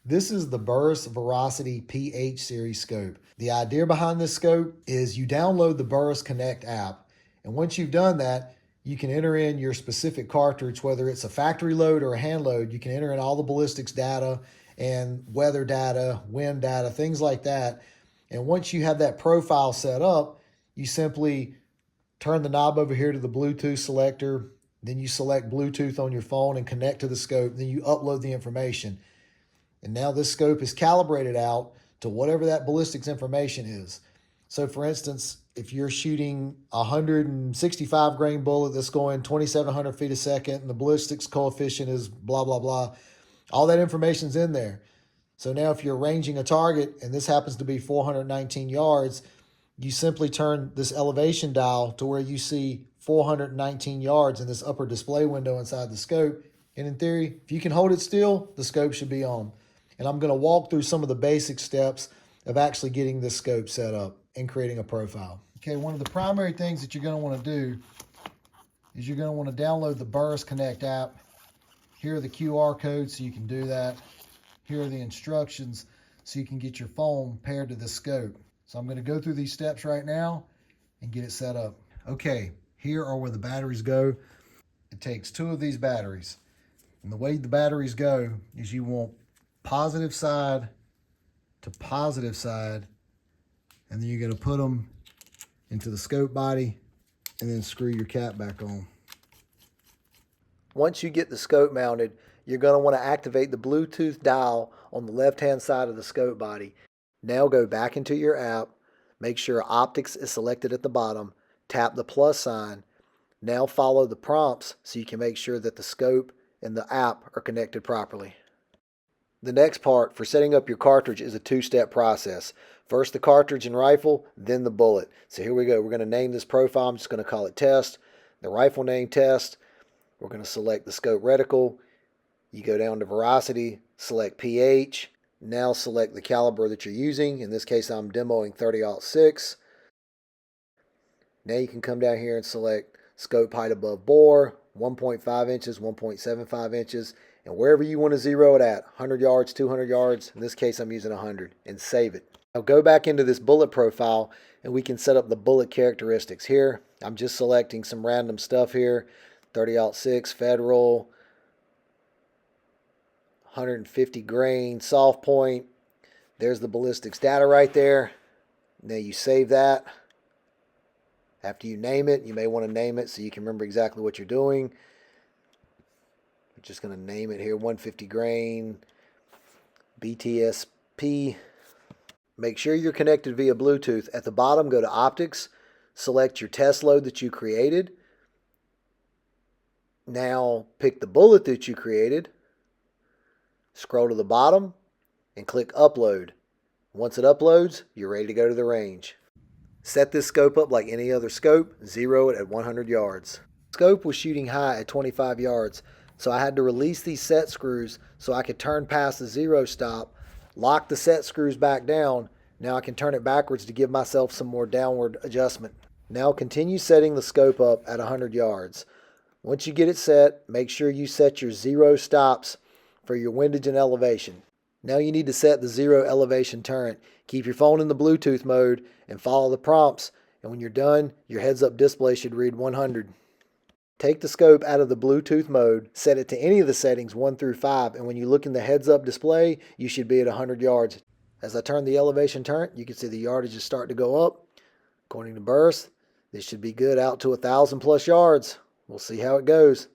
This is the Burris Veracity Ph Series scope. The idea behind this scope is you download the Burris Connect app, and once you've done that, you can enter in your specific cartridge, whether it's a factory load or a hand load. You can enter in all the ballistics data and weather data, wind data, things like that. And once you have that profile set up, you simply turn the knob over here to the Bluetooth selector. Then you select Bluetooth on your phone and connect to the scope. Then you upload the information. And now this scope is calibrated out to whatever that ballistics information is. So for instance, if you're shooting a 165 grain bullet that's going 2,700 feet a second and the ballistics coefficient is blah, blah, blah, all that information's in there. So now if you're ranging a target and this happens to be 419 yards, you simply turn this elevation dial to where you see 419 yards in this upper display window inside the scope. And in theory, if you can hold it still, the scope should be on. And I'm going to walk through some of the basic steps of actually getting this scope set up and creating a profile. Okay, one of the primary things that you're going to want to do is you're going to want to download the Burris Connect app. Here are the QR codes so you can do that. Here are the instructions so you can get your phone paired to the scope. So I'm going to go through these steps right now and get it set up. Okay, here are where the batteries go. It takes 2 of these batteries. And the way the batteries go is you want positive side to positive side, and then you're going to put them into the scope body and then screw your cap back on. Once you get the scope mounted, you're going to want to activate the Bluetooth dial on the left-hand side of the scope body. Now go back into your app, make sure optics is selected at the bottom, tap the plus sign. Now follow the prompts so you can make sure that the scope and the app are connected properly. The next part for setting up your cartridge is a 2-step process. First the cartridge and rifle, then the bullet. So here we go. We're going to name this profile. I'm just going to call it test. The rifle name test. We're going to select the scope reticle. You go down to Veracity, select pH. Now select the caliber that you're using. In this case I'm demoing 30-06. Now you can come down here and select scope height above bore, 1.5 inches, 1.75 inches. And wherever you want to zero it at, 100 yards, 200 yards, in this case I'm using 100, and save it. Now go back into this bullet profile and we can set up the bullet characteristics. Here, I'm just selecting some random stuff here, 30-06 Federal, 150 grain, soft point. There's the ballistics data right there. Now you save that. After you name it, you may want to name it so you can remember exactly what you're doing. We're just going to name it here, 150 grain, BTSP. Make sure you're connected via Bluetooth. At the bottom, go to Optics, select your test load that you created. Now pick the bullet that you created, scroll to the bottom, and click Upload. Once it uploads, you're ready to go to the range. Set this scope up like any other scope, zero it at 100 yards. The scope was shooting high at 25 yards. So I had to release these set screws so I could turn past the zero stop, lock the set screws back down. Now I can turn it backwards to give myself some more downward adjustment. Now continue setting the scope up at 100 yards. Once you get it set, make sure you set your zero stops for your windage and elevation. Now you need to set the zero elevation turret. Keep your phone in the Bluetooth mode and follow the prompts. And when you're done, your heads-up display should read 100. Take the scope out of the Bluetooth mode, set it to any of the settings 1 through 5, and when you look in the heads-up display, you should be at 100 yards. As I turn the elevation turret, you can see the yardage is starting to go up. According to Burris, this should be good out to 1,000 plus yards. We'll see how it goes.